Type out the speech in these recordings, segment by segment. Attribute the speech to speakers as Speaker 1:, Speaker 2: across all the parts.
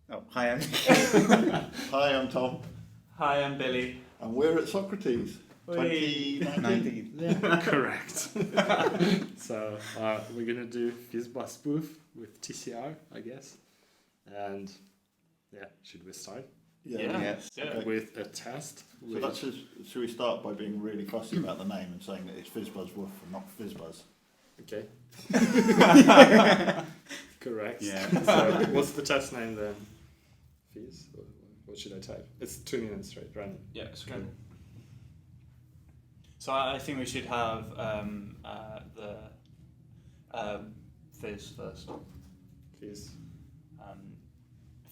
Speaker 1: Oh, hi, I'm
Speaker 2: Hi, I'm Tom,
Speaker 3: Hi, I'm Billy.
Speaker 2: and we're at SoCraTes
Speaker 3: Whee!
Speaker 2: 2019.
Speaker 1: Yeah.
Speaker 4: Correct. So we're gonna do FizzBuzzWoof with TCR, I guess. And yeah, should we start
Speaker 2: Yeah. Okay.
Speaker 4: with a test?
Speaker 2: So that's just, should we start by being really fussy about the name and saying that it's FizzBuzzWoof and not FizzBuzz?
Speaker 4: Okay. Correct.
Speaker 1: Yeah.
Speaker 4: So what's the test name then? Fizz? What should I type? It's 2 minutes straight, random.
Speaker 3: Yeah, it's good. So I think we should have the Fizz first.
Speaker 4: Fizz.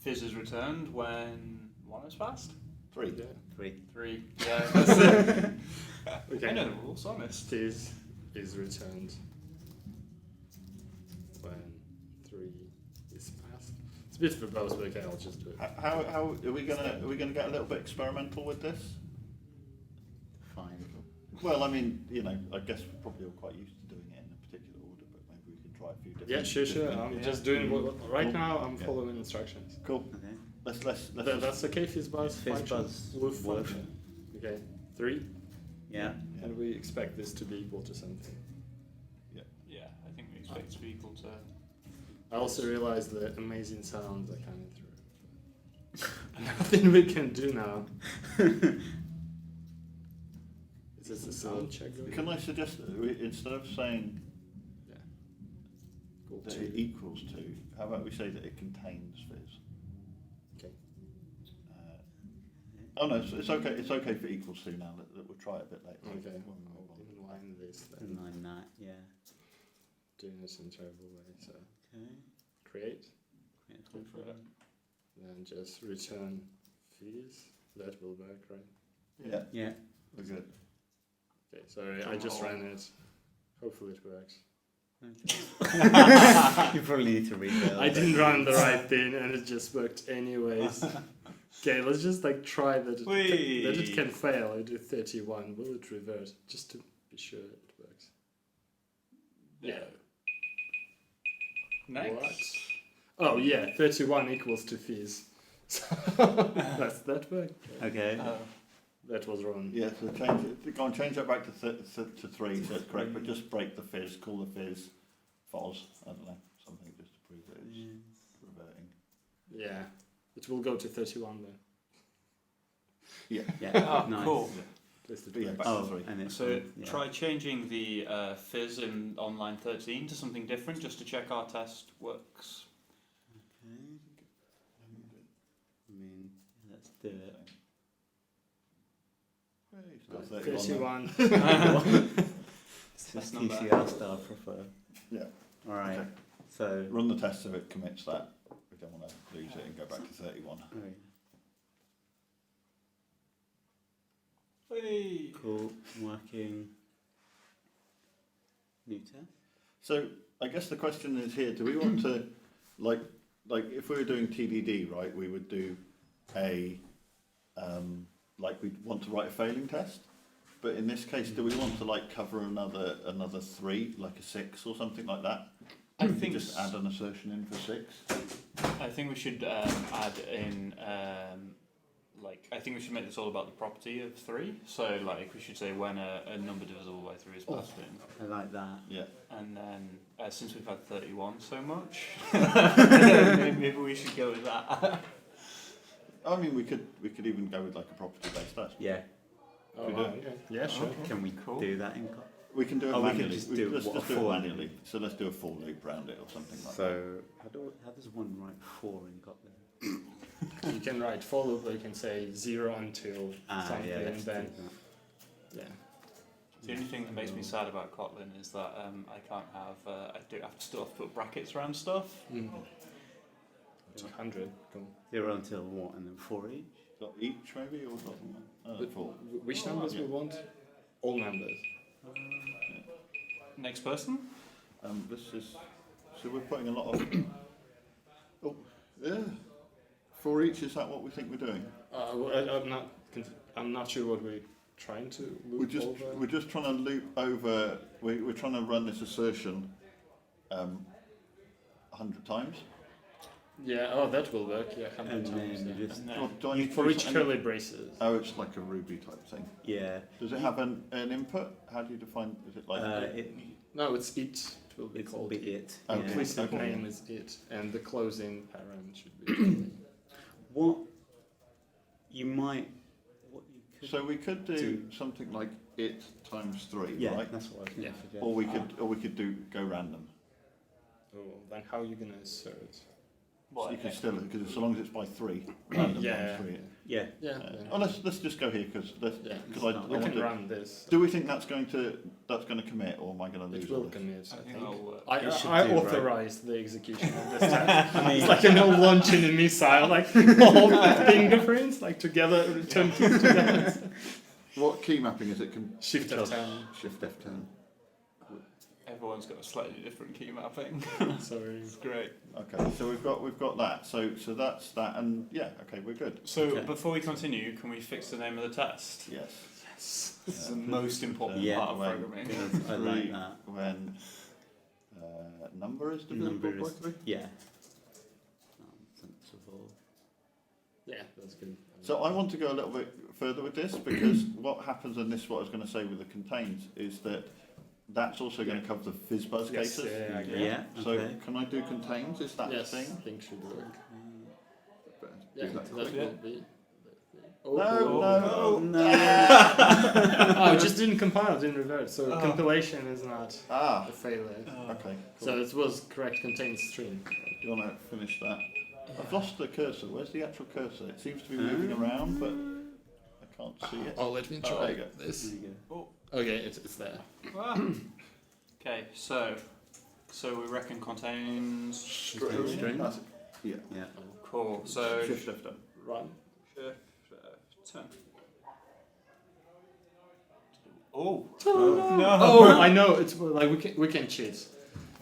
Speaker 3: Fizz is returned when 1 has passed.
Speaker 2: 3.
Speaker 4: Yeah.
Speaker 3: 3. Yeah, that's it.
Speaker 4: Okay.
Speaker 3: I know the rules, honest.
Speaker 4: Fizz is returned when 3 is passed. It's a bit verbose, but okay, I'll just do it.
Speaker 2: How are we gonna get a little bit experimental with this?
Speaker 1: Fine.
Speaker 2: Well, I mean, you know, I guess we're probably all quite used to doing it in a particular order, but maybe we can try a few different.
Speaker 4: Yeah, sure.
Speaker 2: different-
Speaker 4: I'm
Speaker 2: yeah.
Speaker 4: just doing right
Speaker 2: Cool.
Speaker 4: now. I'm
Speaker 2: Yeah.
Speaker 4: following instructions.
Speaker 2: Cool.
Speaker 1: Okay.
Speaker 2: Let's
Speaker 4: That's okay. FizzBuzz
Speaker 1: FizzBuzzWoof.
Speaker 4: function. Okay, 3,
Speaker 1: Yeah.
Speaker 2: Yeah.
Speaker 4: and we expect this to be equal to something.
Speaker 3: Yeah, I think we expect it to be equal to.
Speaker 4: I also realized the amazing sounds I came through. Nothing we can do now. Is this a sound check? Going?
Speaker 2: Can I suggest that we, instead of saying
Speaker 4: Equal
Speaker 2: that
Speaker 4: to.
Speaker 2: it equals to, how about we say that it contains fizz?
Speaker 4: Okay.
Speaker 2: Oh no, it's okay. It's okay for equals to now. We'll try it a bit later.
Speaker 4: Okay.
Speaker 2: When we move on.
Speaker 4: I'll inline this then.
Speaker 1: Inline that, yeah.
Speaker 4: Doing this in a terrible way. So
Speaker 1: Okay.
Speaker 4: create,
Speaker 1: Create
Speaker 3: Go for it.
Speaker 4: then just return fizz. That will work, right?
Speaker 2: Yeah,
Speaker 1: Yeah.
Speaker 2: we're good.
Speaker 4: Okay. Sorry, I just ran it. Hopefully it works.
Speaker 1: Okay. You probably need to rebuild.
Speaker 4: I didn't run the right thing and it just worked anyways. Okay, let's just try that it can fail. I do 31. Will it revert? Just to be sure it works. Yeah.
Speaker 3: Next.
Speaker 4: What? Oh yeah, 31 equals to fizz. So that's that worked.
Speaker 1: Okay.
Speaker 4: That was wrong.
Speaker 2: Yeah, so change it. Go on, change that back to 3, so it's correct. But just break the fizz. Call the fizz fozz. I don't know, something just to prove that it's reverting.
Speaker 4: Yeah. It will go to 31 then.
Speaker 2: Yeah.
Speaker 1: Yeah.
Speaker 3: Oh,
Speaker 1: Nice.
Speaker 3: cool.
Speaker 4: At least it
Speaker 2: But yeah,
Speaker 4: works.
Speaker 2: back
Speaker 1: Oh,
Speaker 2: to 3.
Speaker 1: and it's
Speaker 3: So
Speaker 1: yeah.
Speaker 3: try changing the Fizz on line 13 to something different just to check our test works.
Speaker 1: Okay. I mean, let's do it.
Speaker 2: Hey, it's got 31 there.
Speaker 4: 31.
Speaker 1: It's
Speaker 3: That's
Speaker 1: just
Speaker 3: not bad.
Speaker 1: TCR style prefer.
Speaker 2: Yeah.
Speaker 1: All right.
Speaker 2: Okay.
Speaker 1: So.
Speaker 2: Run the test so it commits that. We don't want to lose it and go back to 31.
Speaker 3: Hey.
Speaker 1: Cool. Working. New test.
Speaker 2: So I guess the question is here: do we want to, like if we were doing TDD, right? We would do a, like we'd want to write a failing test. But in this case, do we want to like cover another 3, like a 6 or something like that?
Speaker 3: I think
Speaker 2: Just add an assertion in for 6.
Speaker 3: I think we should add in I think we should make this all about the property of 3. So we should say when a number divisible by 3 is passed in.
Speaker 1: I like that.
Speaker 2: Yeah.
Speaker 3: And then since we've had 31 so much, maybe we should go with that.
Speaker 2: I mean, we could even go with like a property based test.
Speaker 1: Yeah.
Speaker 4: Oh,
Speaker 2: We
Speaker 4: wow,
Speaker 2: do.
Speaker 4: okay. Yeah, sure.
Speaker 3: Okay.
Speaker 1: Can we
Speaker 3: Cool.
Speaker 1: do that in?
Speaker 2: We can do it
Speaker 1: Oh, we
Speaker 2: manually.
Speaker 1: can just do
Speaker 2: let's
Speaker 1: what, a
Speaker 2: just do it
Speaker 1: for
Speaker 2: manually. So let's do a for loop around it or something like that.
Speaker 1: So how does one write 4 in Kotlin?
Speaker 4: You can write for loop, or you can say 0 until something,
Speaker 1: yeah,
Speaker 4: and
Speaker 1: let's
Speaker 4: then
Speaker 1: do that.
Speaker 4: yeah.
Speaker 3: The only thing that makes me sad about Kotlin is that I can't have I still have to put brackets around stuff.
Speaker 4: Mm. 200. Cool.
Speaker 1: 0 until what, and then 4 each.
Speaker 2: So each maybe or something.
Speaker 4: But
Speaker 2: 4.
Speaker 4: which numbers we want? All numbers.
Speaker 3: Next person.
Speaker 2: This is so we're putting a lot of. Oh, yeah. 4 each. Is that what we think we're doing?
Speaker 4: I'm not sure what we're trying to loop over.
Speaker 2: We're just trying to loop over. We're trying to run this assertion 100 times.
Speaker 4: Yeah, oh, that will work. Yeah, 100
Speaker 1: And
Speaker 4: times.
Speaker 1: then
Speaker 4: Yeah.
Speaker 1: just
Speaker 3: And
Speaker 2: Or
Speaker 3: then,
Speaker 2: do I need to
Speaker 4: For
Speaker 2: use
Speaker 4: each
Speaker 2: any-
Speaker 4: curly braces.
Speaker 2: Oh, it's like a Ruby type thing.
Speaker 1: yeah.
Speaker 2: Does it have an input? How do you define? Is it like?
Speaker 4: No, it's it. It will be
Speaker 1: It's
Speaker 4: called
Speaker 1: be it.
Speaker 2: Okay.
Speaker 1: Yeah.
Speaker 4: Implicit
Speaker 2: Okay.
Speaker 4: name is it, and the closing parent should be.
Speaker 1: What you might, what you could
Speaker 2: So we could do
Speaker 1: Do-
Speaker 2: something like it times 3,
Speaker 1: yeah,
Speaker 2: right?
Speaker 1: that's what I was going
Speaker 4: Yeah.
Speaker 1: to suggest.
Speaker 2: Or we could do go random.
Speaker 4: Oh, then how are you gonna insert?
Speaker 3: what,
Speaker 2: You can still because so long as it's by 3, random
Speaker 4: Yeah.
Speaker 2: times 3.
Speaker 1: Yeah.
Speaker 4: Yeah.
Speaker 2: Oh, let's just go here because
Speaker 4: Yeah.
Speaker 2: I
Speaker 1: It's
Speaker 4: We
Speaker 2: want
Speaker 4: can
Speaker 2: to.
Speaker 4: run this.
Speaker 2: Do we think that's going to commit, or am I going to lose?
Speaker 4: It
Speaker 2: all
Speaker 4: will
Speaker 2: this?
Speaker 4: commit.
Speaker 3: I
Speaker 4: I
Speaker 3: think
Speaker 4: think.
Speaker 3: that'll work.
Speaker 4: I
Speaker 1: It should
Speaker 4: I
Speaker 1: do, right?
Speaker 4: authorized the execution of this task.
Speaker 1: I mean,
Speaker 4: It's like an old launching a missile, like all the fingerprints, like together, return keys together.
Speaker 2: What key mapping is it?
Speaker 4: Shift F10.
Speaker 2: Shift F10.
Speaker 3: Everyone's got a slightly different key mapping.
Speaker 4: Sorry.
Speaker 3: It's great.
Speaker 2: Okay, so we've got that. So that's that, and yeah, okay, we're good.
Speaker 3: So
Speaker 1: Okay.
Speaker 3: before we continue, can we fix the name of the test?
Speaker 2: Yes.
Speaker 4: Yes.
Speaker 3: This is the most important
Speaker 1: Yeah.
Speaker 3: part of
Speaker 2: When-
Speaker 3: programming.
Speaker 1: I like that.
Speaker 2: When number is divisible
Speaker 1: Number
Speaker 2: by
Speaker 1: is-
Speaker 2: 3.
Speaker 1: Yeah. Sensible.
Speaker 4: Yeah, that's good.
Speaker 2: So I want to go a little bit further with this because what happens, and this is what I was going to say with the contains, is that that's also going to cover the FizzBuzz
Speaker 4: Yes,
Speaker 2: cases.
Speaker 4: yeah, I agree.
Speaker 1: Yeah.
Speaker 2: So
Speaker 1: Okay.
Speaker 2: can I do contains? Is that
Speaker 4: Yes,
Speaker 2: the
Speaker 4: I
Speaker 2: thing?
Speaker 4: think should work.
Speaker 2: Do
Speaker 4: Yeah,
Speaker 2: that
Speaker 4: that
Speaker 2: quick.
Speaker 4: will be.
Speaker 2: No,
Speaker 1: Oh
Speaker 2: no.
Speaker 1: no!
Speaker 4: Oh, it just didn't compile, it didn't revert. So
Speaker 3: Oh.
Speaker 4: compilation is not
Speaker 2: Ah,
Speaker 4: a failure.
Speaker 2: okay. Cool.
Speaker 4: So it was correct contains string.
Speaker 2: You want to finish that? I've lost the cursor. Where's the actual cursor? It seems to be moving around, but I can't see it.
Speaker 4: Oh, let me
Speaker 2: Oh, there you go.
Speaker 4: this.
Speaker 1: There you go.
Speaker 4: Okay, it's there.
Speaker 3: Okay, so we reckon contains.
Speaker 1: String?
Speaker 2: That's it. Yeah.
Speaker 1: Yeah.
Speaker 3: Cool. So
Speaker 2: Shift F10.
Speaker 4: Run.
Speaker 3: Shift F10. Oh
Speaker 1: Oh.
Speaker 4: Oh, I know. It's like we can cheat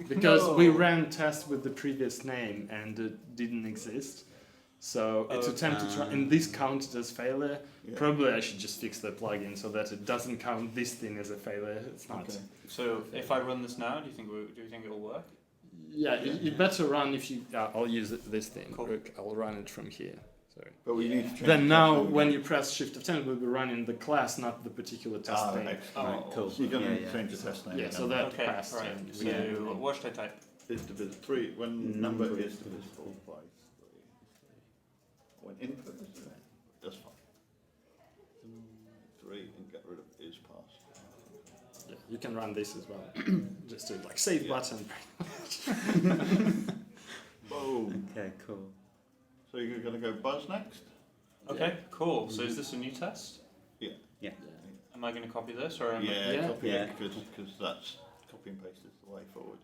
Speaker 4: because we ran tests with the previous name and it didn't exist. So it's attempt to try, and this counted as failure.
Speaker 2: Yeah.
Speaker 4: Probably I should just fix the plugin so that it doesn't count this thing as a failure. It's not.
Speaker 2: Okay.
Speaker 3: So if I run this now, do you think it'll work?
Speaker 4: Yeah, you better run if you. I'll use this thing.
Speaker 3: Cool.
Speaker 4: Look, I'll run it from here. Sorry.
Speaker 2: But we need to change
Speaker 4: Then
Speaker 2: the
Speaker 4: now,
Speaker 2: test name
Speaker 4: when
Speaker 2: again.
Speaker 4: you press Shift F10, we'll be running the class, not the particular test
Speaker 2: Ah,
Speaker 4: name.
Speaker 2: excellent.
Speaker 3: Oh,
Speaker 1: Cool.
Speaker 2: So you're going to
Speaker 1: Yeah,
Speaker 2: change the test name
Speaker 4: Yeah,
Speaker 2: again.
Speaker 4: so that
Speaker 3: Okay,
Speaker 4: passed.
Speaker 3: right.
Speaker 4: and
Speaker 3: So
Speaker 4: we-
Speaker 3: what should I type?
Speaker 2: is divisible. 3 when
Speaker 1: Number
Speaker 2: number
Speaker 1: is
Speaker 2: is divisible by 3. When input is there, that's fine. 3 and get rid of is passed.
Speaker 4: Yeah, you can run this as well. Just do like save
Speaker 2: Yeah.
Speaker 4: button.
Speaker 2: Boom.
Speaker 1: Okay, cool.
Speaker 2: So you're going to go buzz next?
Speaker 3: Okay, cool. So is this a new test?
Speaker 2: Yeah.
Speaker 1: Yeah.
Speaker 3: Am I going to copy this or am
Speaker 2: Yeah,
Speaker 4: Yeah.
Speaker 2: copy
Speaker 1: Yeah.
Speaker 2: it because that's copy and paste is the way forward.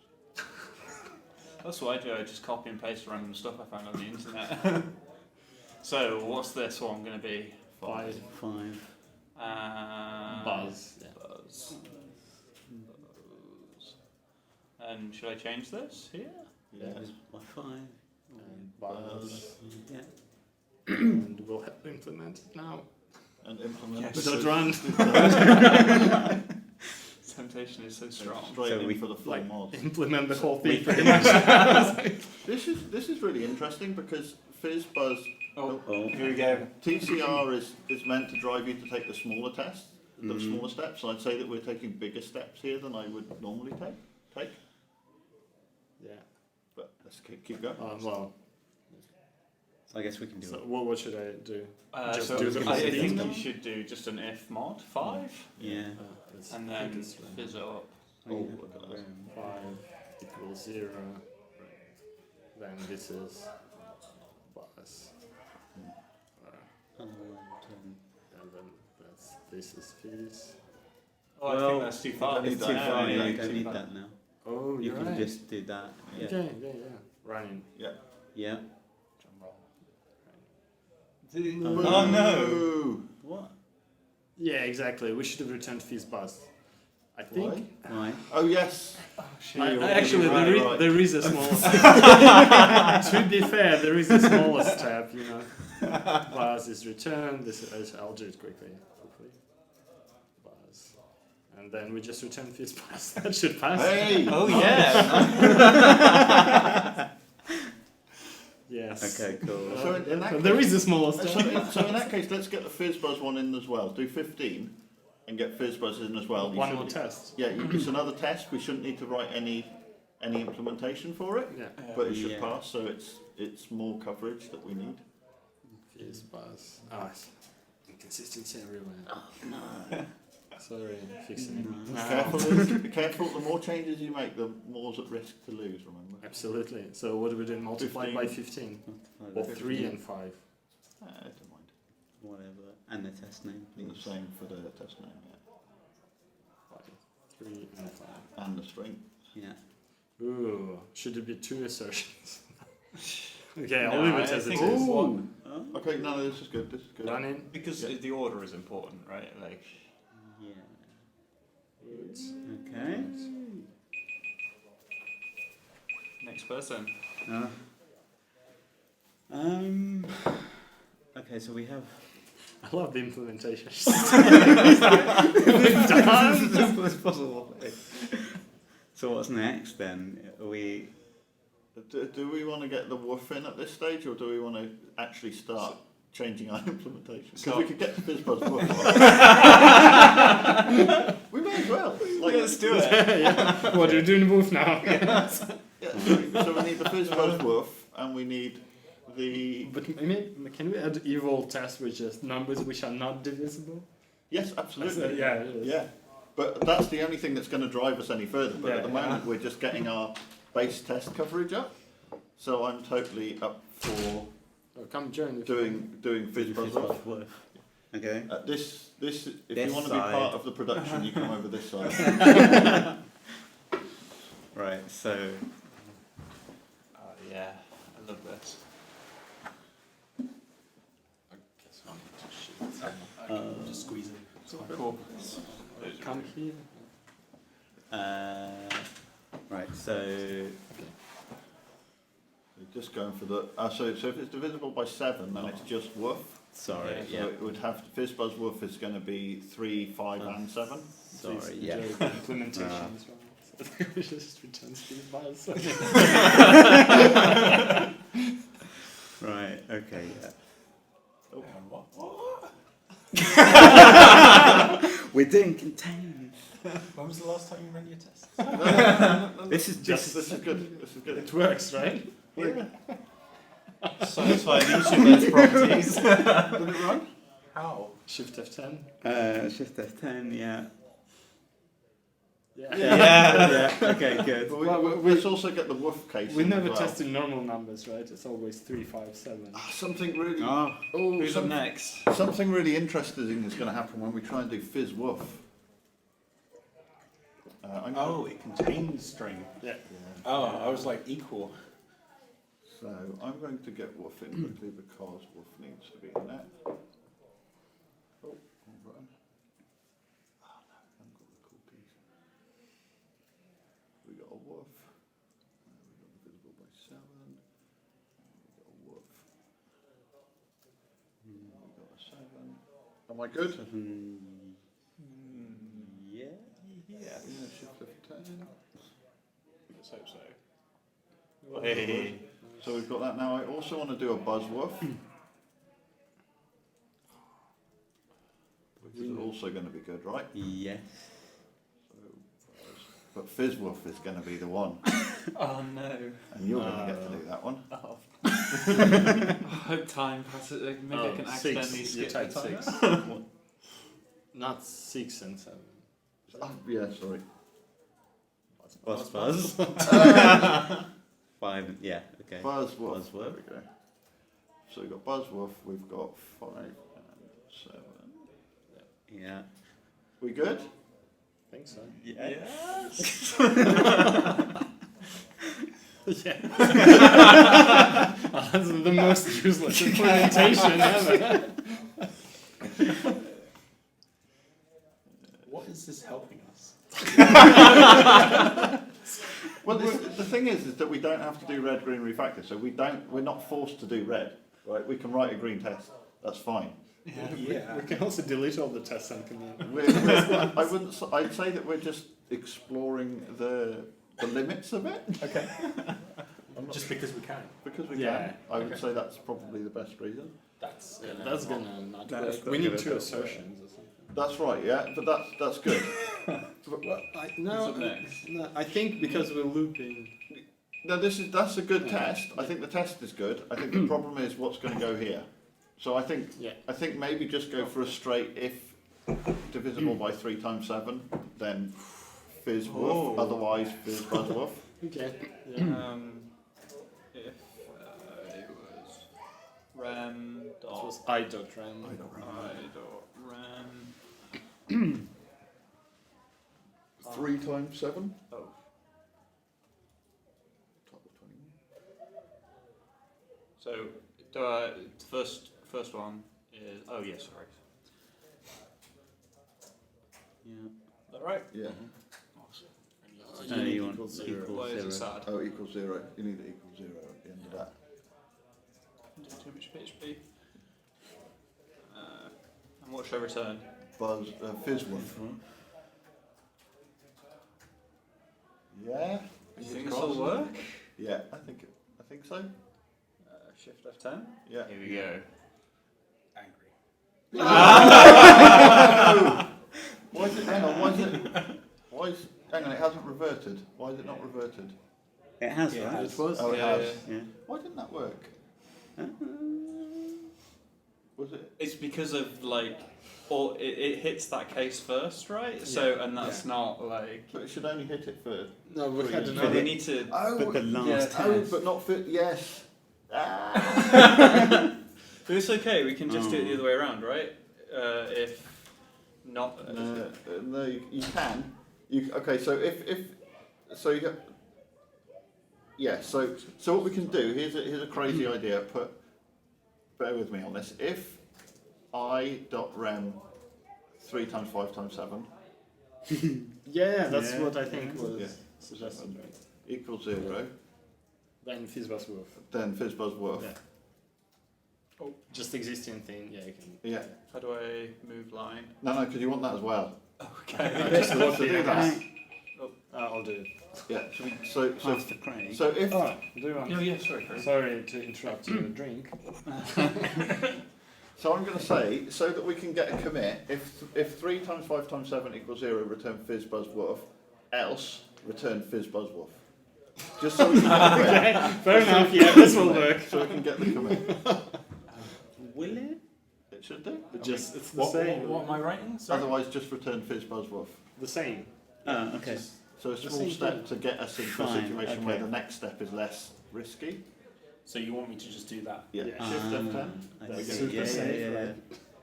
Speaker 3: That's what I do. I just copy and paste random stuff I found on the internet. So what's this one going to be?
Speaker 4: 5.
Speaker 1: 5.
Speaker 4: Buzz. Yeah.
Speaker 3: Buzz. And should I change this here?
Speaker 2: Yeah.
Speaker 1: That was by 5.
Speaker 4: And buzz.
Speaker 1: Yeah.
Speaker 4: And we'll implement it now.
Speaker 2: And implement
Speaker 3: Yes.
Speaker 2: this
Speaker 4: Don't
Speaker 2: as-
Speaker 4: run.
Speaker 3: Temptation is so strong.
Speaker 2: Straight
Speaker 1: So
Speaker 2: in
Speaker 1: we-
Speaker 2: for the full
Speaker 4: like-
Speaker 2: mod.
Speaker 4: Implement the whole thing pretty much.
Speaker 2: This is really interesting because FizzBuzz
Speaker 3: Oh,
Speaker 1: Oh.
Speaker 3: here we go.
Speaker 2: TCR is meant to drive you to take the smaller tests, the smaller steps. I'd say that we're taking bigger steps here than I would normally take.
Speaker 4: Yeah.
Speaker 2: But let's keep going.
Speaker 4: Well,
Speaker 1: So I guess we can do
Speaker 4: so
Speaker 1: it.
Speaker 4: what should I do? Just
Speaker 3: So
Speaker 4: do the
Speaker 3: I
Speaker 4: fizz
Speaker 3: think
Speaker 4: thing.
Speaker 3: you should do just an if mod 5
Speaker 1: Yeah.
Speaker 4: Let's
Speaker 3: and
Speaker 4: put
Speaker 3: then
Speaker 4: this one.
Speaker 3: fizz it up.
Speaker 2: Oh, look at that.
Speaker 4: 5 equals 0. Then this is buzz. And then this is fizz.
Speaker 3: Oh, I think that's too far.
Speaker 2: need
Speaker 1: It's
Speaker 2: that.
Speaker 1: too
Speaker 2: Yeah,
Speaker 1: far.
Speaker 2: yeah,
Speaker 1: You
Speaker 2: it's
Speaker 1: don't
Speaker 2: too
Speaker 1: need
Speaker 2: far.
Speaker 1: that now.
Speaker 4: Oh,
Speaker 1: You
Speaker 4: you're
Speaker 1: can
Speaker 4: right.
Speaker 1: just do that. Yeah.
Speaker 4: Okay, yeah. Running.
Speaker 2: Yeah.
Speaker 1: Yeah.
Speaker 4: Drum roll.
Speaker 3: Oh no!
Speaker 2: Ooh.
Speaker 1: What?
Speaker 4: Yeah, exactly. We should have returned FizzBuzz. I think.
Speaker 1: Why?
Speaker 2: Oh yes.
Speaker 4: Actually,
Speaker 2: Right.
Speaker 4: there is a small. To be fair, there is a smaller step. You know, buzz is returned. I'll do it quickly. Hopefully, buzz, and then we just return FizzBuzz. That should pass.
Speaker 2: Hey.
Speaker 3: Oh yeah!
Speaker 4: Yeah.
Speaker 1: Okay, cool.
Speaker 2: So in that
Speaker 4: there
Speaker 2: case-
Speaker 4: is a smaller
Speaker 2: So
Speaker 4: store.
Speaker 2: so in that case, let's get the FizzBuzz one in as well. Do 15 and get FizzBuzz in as well. You
Speaker 4: One more
Speaker 2: shouldn't-
Speaker 4: test.
Speaker 2: Yeah, it's another test. We shouldn't need to write any implementation for it,
Speaker 4: Yeah.
Speaker 2: but it should
Speaker 1: Yeah.
Speaker 2: pass. So it's more coverage that we need.
Speaker 4: FizzBuzz. Inconsistency everywhere.
Speaker 1: Oh, no.
Speaker 4: Sorry, fixing it.
Speaker 1: No.
Speaker 2: Careful. The more changes you make, the more's at risk to lose. Remember.
Speaker 4: Absolutely. So what do we do? Multiply by 15. Or 3 and 5.
Speaker 2: Don't mind.
Speaker 1: Whatever. And the test name,
Speaker 2: The
Speaker 1: please.
Speaker 2: same for the test name,
Speaker 4: 3 and 5.
Speaker 2: and the string.
Speaker 1: Yeah.
Speaker 4: Ooh, should it be 2 assertions? Okay,
Speaker 3: No,
Speaker 4: I'll leave
Speaker 3: I
Speaker 4: it as it
Speaker 3: think
Speaker 4: is.
Speaker 3: it's one.
Speaker 1: Oh?
Speaker 2: Okay, no, this is good. This is good.
Speaker 4: Done in.
Speaker 3: Because
Speaker 2: Yeah.
Speaker 3: the order is important, right? Like,
Speaker 1: Yeah.
Speaker 4: Good.
Speaker 1: Okay.
Speaker 3: next person.
Speaker 1: Okay, so we have.
Speaker 4: I love the implementation.
Speaker 1: As simple as possible. So what's next then? Are we?
Speaker 2: Do we want to get the woof in at this stage, or do we want to actually start changing our implementation? Because we could get the FizzBuzzWoof. We may as well. Like,
Speaker 3: Let's do it.
Speaker 4: Yeah. What are you doing Wolf now?
Speaker 2: Yeah, so we need the FizzBuzzWoof, and we need the.
Speaker 4: But maybe, can we add evil tests with just numbers which are not divisible?
Speaker 2: Yes, absolutely.
Speaker 4: Yeah.
Speaker 2: Yeah, but that's the only thing that's going to drive us any further. But at the
Speaker 4: Yeah.
Speaker 2: moment, we're just getting our base test coverage up. So I'm totally up for
Speaker 4: Oh, come join.
Speaker 2: doing FizzBuzzWoof.
Speaker 1: FizzBuzzWoof. Okay.
Speaker 2: If
Speaker 1: This
Speaker 2: you want to be
Speaker 1: side.
Speaker 2: part of the production, you come over this side.
Speaker 1: Right. So.
Speaker 3: Oh, yeah, I love this.
Speaker 4: Just squeeze it.
Speaker 3: Cool.
Speaker 4: Come here.
Speaker 1: Right. So.
Speaker 2: Just going for the so if it's divisible by 7, then it's just woof.
Speaker 1: Sorry.
Speaker 3: Yeah,
Speaker 2: So
Speaker 1: Yeah.
Speaker 2: it would have FizzBuzzWoof is going to be 3, 5, and 7.
Speaker 1: Sorry. Yeah.
Speaker 4: Implementation as well. So we just return FizzBuzz.
Speaker 1: Right. Okay. Yeah.
Speaker 2: Oh.
Speaker 1: We're doing containers.
Speaker 3: When was the last time you ran your test?
Speaker 1: This is
Speaker 2: This is good. This is good.
Speaker 4: It works, right?
Speaker 2: Yeah.
Speaker 3: Satisfy each of those properties.
Speaker 2: Did it run?
Speaker 3: How?
Speaker 4: Shift F10.
Speaker 1: Shift F10. Yeah.
Speaker 4: Yeah.
Speaker 1: Yeah. Okay. Good.
Speaker 2: But
Speaker 4: Well,
Speaker 2: let's also get the woof case.
Speaker 4: We
Speaker 2: in
Speaker 4: never
Speaker 2: as well.
Speaker 4: tested normal numbers, right? It's always 3, 5, 7.
Speaker 2: Something really.
Speaker 1: Oh.
Speaker 3: Who's up next?
Speaker 2: Something really interesting is going to happen when we try and do FizzWoof.
Speaker 5: It contains string.
Speaker 4: Yeah.
Speaker 5: Oh, I was like equal.
Speaker 2: So I'm going to get woof in quickly because woof needs to be in there. Oh, wrong button. Oh no, I haven't got the cool keys. We got a woof. We got the visible by 7. We got a woof. We got a 7. Am I good?
Speaker 1: Yeah.
Speaker 3: Yeah.
Speaker 2: Yeah, shift F10.
Speaker 3: Let's hope so. Hey.
Speaker 2: So we've got that now. I also want to do a BuzzWoof. Which is also going to be good, right?
Speaker 1: Yes.
Speaker 2: But FizzWoof is going to be the one.
Speaker 3: Oh no.
Speaker 2: And you're going to get to do that one.
Speaker 3: Oh. I hope time passes. Maybe I can accidentally
Speaker 4: You
Speaker 3: skip the
Speaker 4: type
Speaker 3: time.
Speaker 4: 6. Not 6 and 7.
Speaker 2: Oh, yeah, sorry.
Speaker 1: Buzz. 5. Yeah. Okay.
Speaker 2: BuzzWoof.
Speaker 1: BuzzWoof.
Speaker 2: There we go. So we've got BuzzWoof, we've got 5 and 7.
Speaker 1: Yeah.
Speaker 2: We good?
Speaker 4: I think so.
Speaker 3: Yes.
Speaker 4: Yeah. That's the most useless implementation ever.
Speaker 5: What is this helping us?
Speaker 2: Well, the thing is that we don't have to do red, green, refactor. So we're not forced to do red, right? We can write a green test. That's fine.
Speaker 5: Yeah.
Speaker 4: We can also delete all the tests and command.
Speaker 2: I'd say that we're just exploring the limits of it.
Speaker 5: Okay. Just because we can.
Speaker 2: Because we
Speaker 4: Yeah,
Speaker 2: can. I would
Speaker 5: okay.
Speaker 2: say that's probably the best reason.
Speaker 5: That's
Speaker 4: That's gonna not
Speaker 1: That's
Speaker 4: work.
Speaker 1: not
Speaker 4: We need
Speaker 1: gonna
Speaker 4: two
Speaker 1: work.
Speaker 4: assertions or something.
Speaker 2: That's right, yeah, but that's good.
Speaker 4: Well,
Speaker 3: What's up next?
Speaker 4: no, I think because we're looping.
Speaker 2: No, that's a good
Speaker 4: Yeah.
Speaker 2: test. I think the test is good. I think the problem is what's going to go here. So I think maybe just go for a straight if divisible by 3 times 7, then FizzWoof.
Speaker 3: Oh.
Speaker 2: Otherwise FizzBuzzWoof.
Speaker 4: Okay.
Speaker 3: If it was rem
Speaker 4: This
Speaker 3: dot
Speaker 4: was I.rem.
Speaker 3: I dot rem
Speaker 2: 3 times 7.
Speaker 3: oh
Speaker 2: Top of 21.
Speaker 3: so first one is sorry.
Speaker 1: Yeah.
Speaker 3: Is that right?
Speaker 2: Yeah.
Speaker 1: You want
Speaker 4: equals
Speaker 1: equals
Speaker 4: zero.
Speaker 3: Why is it
Speaker 1: zero.
Speaker 3: sad?
Speaker 2: Oh, equals 0. You need it equals 0 at the end of that.
Speaker 3: Do too much PHP. And what should I return?
Speaker 2: FizzWoof. Yeah.
Speaker 3: Do you think this will work?
Speaker 2: Yeah, I think so.
Speaker 3: Shift F10.
Speaker 2: Yeah.
Speaker 3: Here we go.
Speaker 5: Angry.
Speaker 2: Why is it? Hang on. Hang on. It hasn't reverted. Why is it not reverted?
Speaker 1: It has,
Speaker 5: Yeah,
Speaker 1: right?
Speaker 4: It was.
Speaker 2: Oh, it
Speaker 3: Yeah,
Speaker 2: has.
Speaker 1: Yeah.
Speaker 2: Why didn't that work? Was it?
Speaker 3: It's because of it hits that case first, right? So and that's not like.
Speaker 2: But it should only hit it for.
Speaker 4: No, we had
Speaker 3: But
Speaker 4: another.
Speaker 3: they need to.
Speaker 1: But the last
Speaker 2: Oh,
Speaker 1: test.
Speaker 2: but not for. Yes. Ah.
Speaker 3: But it's okay. We can just do it the other way around, right? If not.
Speaker 2: No, you can. Okay, so so you. Yeah, so what we can do, here's a crazy idea, bear with me on this. If I.rem 3 times 5 times 7
Speaker 4: Yeah, that's
Speaker 1: Yeah,
Speaker 4: what I think
Speaker 1: yeah.
Speaker 4: was
Speaker 2: Yeah.
Speaker 4: suggested. Right?
Speaker 2: equals 0,
Speaker 4: Then FizzBuzzWoof.
Speaker 2: then FizzBuzzWoof.
Speaker 4: Yeah. Oh, just existing thing. Yeah, you can.
Speaker 2: Yeah.
Speaker 3: How do I move line?
Speaker 2: No, because you want that as well.
Speaker 3: Okay.
Speaker 4: Just
Speaker 2: So
Speaker 4: look
Speaker 2: do
Speaker 4: here.
Speaker 2: that.
Speaker 4: I'll do it.
Speaker 2: Yeah. So
Speaker 1: After Craig.
Speaker 2: so if
Speaker 4: Oh, do you want?
Speaker 3: Oh yeah, sorry, Chris.
Speaker 4: Sorry to interrupt your drink.
Speaker 2: so I'm going to say, so that we can get a commit, if 3 times 5 times 7 equals 0, return FizzBuzzWoof, else return FizzBuzzWoof. Just so we can get a commit.
Speaker 4: Fair enough. Yeah, this will work.
Speaker 2: So we can get the commit.
Speaker 1: Will it?
Speaker 2: It should do.
Speaker 4: It's the
Speaker 5: What
Speaker 4: same.
Speaker 5: am I writing? Sorry.
Speaker 2: Otherwise, just return FizzBuzzWoof.
Speaker 4: The same.
Speaker 1: Oh, okay.
Speaker 2: So a
Speaker 4: The
Speaker 2: small
Speaker 4: same
Speaker 2: step
Speaker 4: thing.
Speaker 2: to get us into a
Speaker 1: Fine,
Speaker 2: situation where
Speaker 1: okay.
Speaker 2: the next step is less risky.
Speaker 5: So you want me to just do that?
Speaker 2: Yeah.
Speaker 4: Yeah.
Speaker 2: Shift F10.
Speaker 1: I
Speaker 2: There we
Speaker 1: see.
Speaker 2: go.
Speaker 4: Super
Speaker 1: Yeah,
Speaker 4: safe,
Speaker 1: yeah,
Speaker 4: right?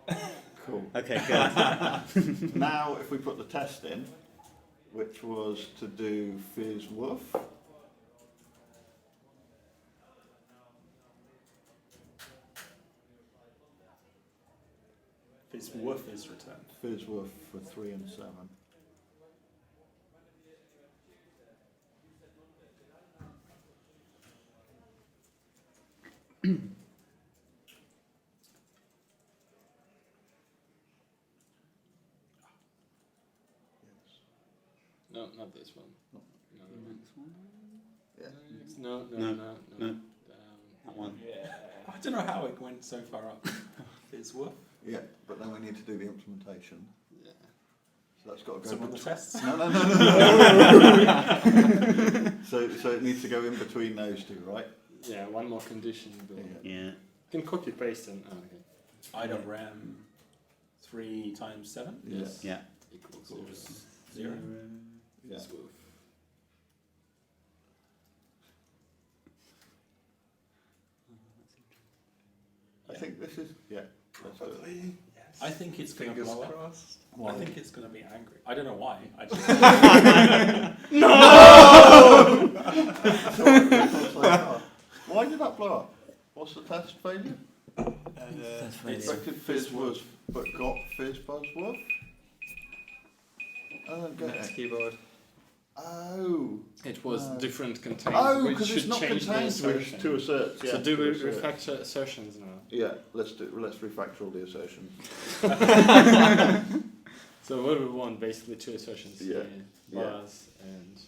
Speaker 1: yeah.
Speaker 2: Cool.
Speaker 1: Okay, good.
Speaker 2: Now, if we put the test in, which was to do FizzWoof.
Speaker 5: FizzWoof is returned.
Speaker 2: FizzWoof for 3 and 7.
Speaker 4: No, not this one.
Speaker 2: No. Yeah.
Speaker 4: No.
Speaker 1: No. That one.
Speaker 5: I don't know how it went so far up. FizzWoof.
Speaker 2: Yeah, but then we need to do the implementation.
Speaker 4: Yeah.
Speaker 2: So that's got to go.
Speaker 5: Some of the tests.
Speaker 2: No. So it needs to go in between those two, right?
Speaker 4: Yeah, one more condition. But
Speaker 2: Yeah.
Speaker 1: Yeah.
Speaker 4: you can copy paste and okay.
Speaker 5: I.rem 3 times 7
Speaker 2: Yes.
Speaker 1: Yeah.
Speaker 4: Equals
Speaker 5: equals 0.
Speaker 2: Yeah.
Speaker 4: FizzWoof.
Speaker 2: I think this is. Yeah. Let's do it.
Speaker 5: I think it's going to blow up.
Speaker 3: crossed.
Speaker 2: Why?
Speaker 5: I think it's going to be angry. I don't know why. I just
Speaker 2: Why did that blow up? What's the test failure? Expected FizzWoof, but got FizzBuzzWoof? I don't get
Speaker 3: Next
Speaker 2: it.
Speaker 3: keyboard.
Speaker 2: Oh.
Speaker 4: It was
Speaker 2: No.
Speaker 4: different contained.
Speaker 2: Oh,
Speaker 4: we
Speaker 2: because it's
Speaker 4: should
Speaker 2: not
Speaker 4: change the
Speaker 2: contained with
Speaker 4: assertion.
Speaker 2: 2 asserts. Yeah,
Speaker 4: So do we
Speaker 2: 2 asserts.
Speaker 4: refactor assertions now?
Speaker 2: Yeah, let's refactor all the assertions.
Speaker 4: So what we want basically 2 assertions.
Speaker 2: Yeah.
Speaker 4: Bars and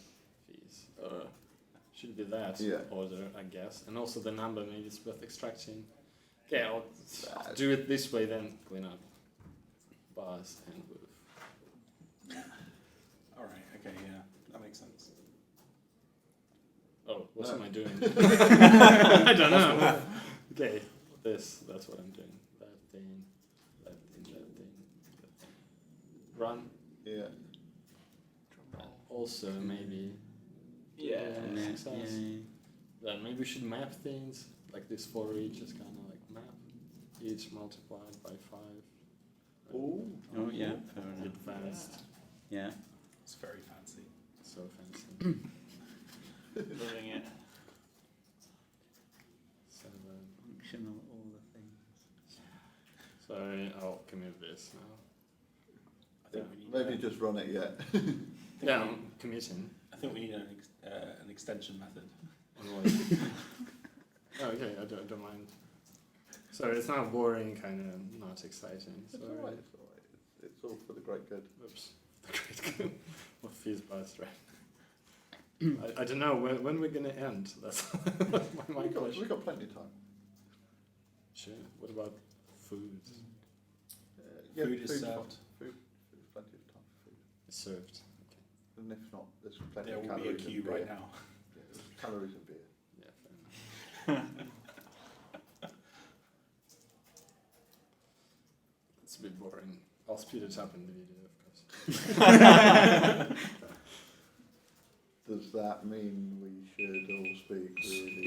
Speaker 4: fees. should be that order, I guess. And also the number maybe is worth extracting. Okay, I'll do it this way then. Clean up bars and woof.
Speaker 5: Alright, okay, yeah, that makes sense.
Speaker 4: Oh, what am I doing? I don't know. Okay, that's what I'm doing. That thing, that thing, that thing, that thing. Run.
Speaker 2: Yeah.
Speaker 4: Also, maybe. Success. Then maybe we should map things like this for each is kind of like map each multiplied by 5.
Speaker 1: Oh yeah, fair enough.
Speaker 4: Advanced.
Speaker 1: Yeah.
Speaker 5: It's very fancy.
Speaker 4: So fancy.
Speaker 3: Loving it.
Speaker 4: 7.
Speaker 1: Functional all the things.
Speaker 4: Sorry, I'll commit this now.
Speaker 5: I think we need
Speaker 2: Maybe just run it yet.
Speaker 4: Yeah, I'm committing.
Speaker 5: I think we need an extension method.
Speaker 4: Oh, okay, I don't mind. So it's not boring, kind of not exciting.
Speaker 2: It's alright, it's alright. It's all for the great good.
Speaker 4: Oops, the great good of FizzBuzz, right? I don't know when we're gonna end. That's my question.
Speaker 2: We've got plenty of time.
Speaker 4: Sure. What about food?
Speaker 5: Food is
Speaker 2: food's
Speaker 5: served.
Speaker 2: fine. Food's plenty of time for food.
Speaker 4: It's served.
Speaker 2: And if not, there's plenty
Speaker 5: There
Speaker 2: of
Speaker 5: will be a
Speaker 2: calories
Speaker 5: queue
Speaker 2: in beer.
Speaker 5: right now.
Speaker 2: Yeah, there's calories in beer.
Speaker 4: Yeah, fair enough. It's a bit boring. I'll speed it up in the video, of course.
Speaker 2: Does that mean we should all speak really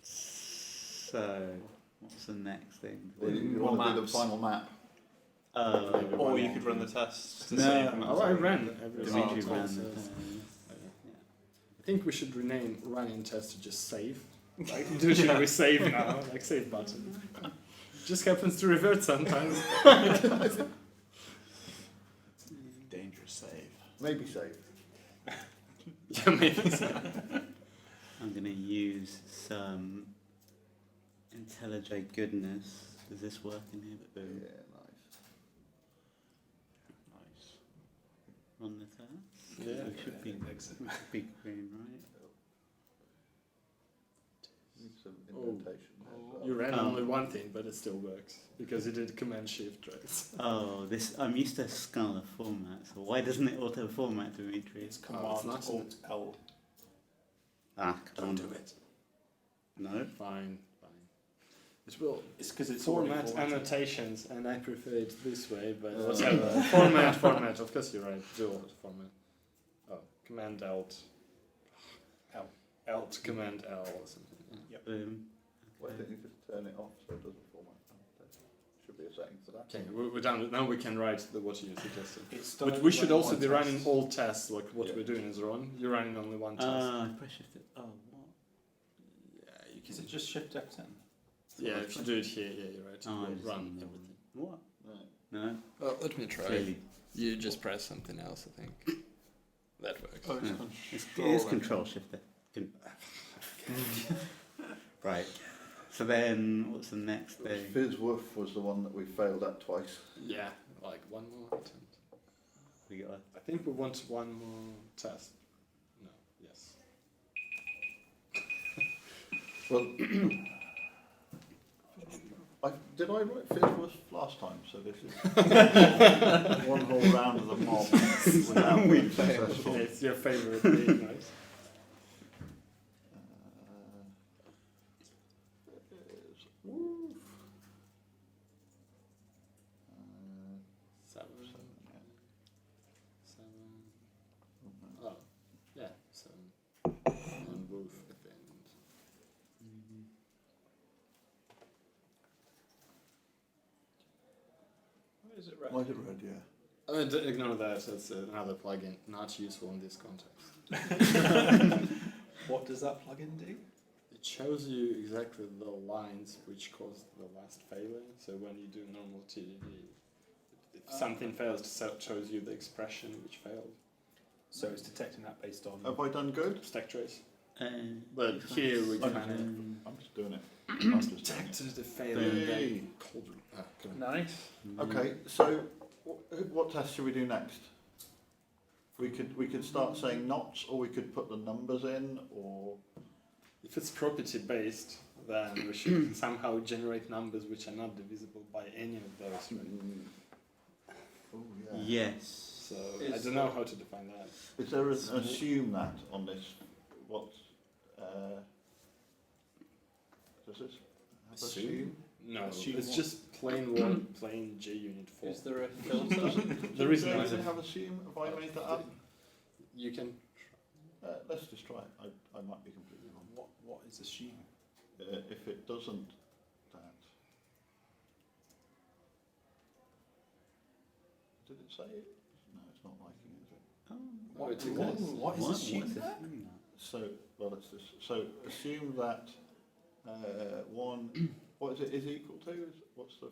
Speaker 1: So, what's the next thing?
Speaker 2: You want to do the final map?
Speaker 3: Or you could run the test to
Speaker 1: No,
Speaker 3: see.
Speaker 4: I ran every
Speaker 1: Dimitri
Speaker 4: single
Speaker 1: ran
Speaker 4: test.
Speaker 1: the
Speaker 4: I think we should rename running test to just save. Like, usually we save now, like save button. Just happens to revert sometimes.
Speaker 3: Dangerous save.
Speaker 2: Maybe safe.
Speaker 4: Yeah, maybe so.
Speaker 1: I'm going to use some IntelliJ goodness. Does this work in here?
Speaker 2: Yeah,
Speaker 1: Boom.
Speaker 3: Nice.
Speaker 1: Run the test.
Speaker 4: Yeah.
Speaker 1: It should be green, right?
Speaker 2: Need some indentation there as well.
Speaker 4: You ran
Speaker 1: Oh.
Speaker 4: only one thing, but it still works because you did Command Shift, right?
Speaker 1: Oh, I'm used to Scala format, so why doesn't it auto format, Dimitri?
Speaker 5: It's
Speaker 4: it's
Speaker 5: Command
Speaker 4: not
Speaker 5: Alt L.
Speaker 1: Come on.
Speaker 5: do it.
Speaker 1: No?
Speaker 4: Fine. It will
Speaker 5: It's because it's
Speaker 4: format
Speaker 5: already formatted.
Speaker 4: annotations, and I prefer it this way, but
Speaker 2: Uh,
Speaker 4: whatever. format. Of course, you're right. Dual format. Oh, Command Alt. Alt Command L or something.
Speaker 1: Boom.
Speaker 2: Why don't you just turn it off so it doesn't format? There should be a setting for that.
Speaker 4: Okay, we're done. Now we can write what you suggested.
Speaker 5: It's
Speaker 4: But
Speaker 5: done
Speaker 4: we should
Speaker 5: running
Speaker 4: also
Speaker 5: one
Speaker 4: be
Speaker 5: test.
Speaker 4: running all tests, like what
Speaker 2: Yeah.
Speaker 4: we're doing is wrong. You're running only one test.
Speaker 1: I press shifted. Oh, what?
Speaker 4: Yeah, you
Speaker 5: Is it just Shift F10?
Speaker 4: Yeah, if you do it here, yeah, you're right.
Speaker 1: Oh,
Speaker 4: You'll
Speaker 1: I just
Speaker 4: run
Speaker 1: didn't know.
Speaker 4: everything.
Speaker 1: What?
Speaker 2: Right.
Speaker 1: No?
Speaker 4: Well, let me try.
Speaker 1: Clearly.
Speaker 4: You just press something else, I think. That works.
Speaker 5: Oh, it's
Speaker 1: Yeah.
Speaker 5: Control
Speaker 1: It is
Speaker 5: then.
Speaker 1: control shifter. Right. So then, what's the next thing?
Speaker 2: FizzWoof was the one that we failed at twice.
Speaker 4: Yeah, like one more attempt.
Speaker 1: We got
Speaker 4: I think we want one more test. No, yes.
Speaker 2: Well, did I write FizzWoof last time? So this is one whole round of the mob without being successful.
Speaker 4: It's your favorite thing, right?
Speaker 2: Is woof.
Speaker 4: 7.
Speaker 2: Seven, yeah.
Speaker 4: 7. Oh, yeah, 7. And woof at the end.
Speaker 5: Why is it red?
Speaker 2: Why is it red? Yeah.
Speaker 4: Ignore that, that's another plugin, not useful in this context.
Speaker 5: What does that plugin do?
Speaker 4: It shows you exactly the lines which caused the last failure. So when you do normal TDD, if something fails, it shows you the expression which failed.
Speaker 5: So it's detecting that based on.
Speaker 2: Have I done good?
Speaker 4: Stack trace. But here we
Speaker 2: I'm
Speaker 4: kind of
Speaker 2: I'm just doing it. I'm just doing it.
Speaker 4: detected the fail
Speaker 2: Hey.
Speaker 4: and then cauldron.
Speaker 3: Nice.
Speaker 2: Okay, so what test should we do next? We could start saying knots, or we could put the numbers in, or
Speaker 4: If it's property based, then we should somehow generate numbers which are not divisible by any of those. Right?
Speaker 2: oh yeah.
Speaker 1: Yes.
Speaker 4: So I
Speaker 3: Is
Speaker 4: don't know how to define that.
Speaker 2: Is there an assume that on this? What does this have
Speaker 4: Assume? No,
Speaker 2: Assume
Speaker 4: it's
Speaker 2: what?
Speaker 4: just plain one, plain JUnit4.
Speaker 3: Is there a filter?
Speaker 4: There is
Speaker 2: Does
Speaker 4: no.
Speaker 2: it have assume? Have I made that up?
Speaker 4: You can.
Speaker 2: Let's just try it. I might be completely wrong.
Speaker 5: What is assume?
Speaker 2: If it doesn't, that. Did it say it? No, it's not liking it, is it?
Speaker 4: Oh, it's okay.
Speaker 5: What is assume?
Speaker 1: What's
Speaker 5: there?
Speaker 2: So, well, it's this. So, assume that one, what is it, is equal to? What's the?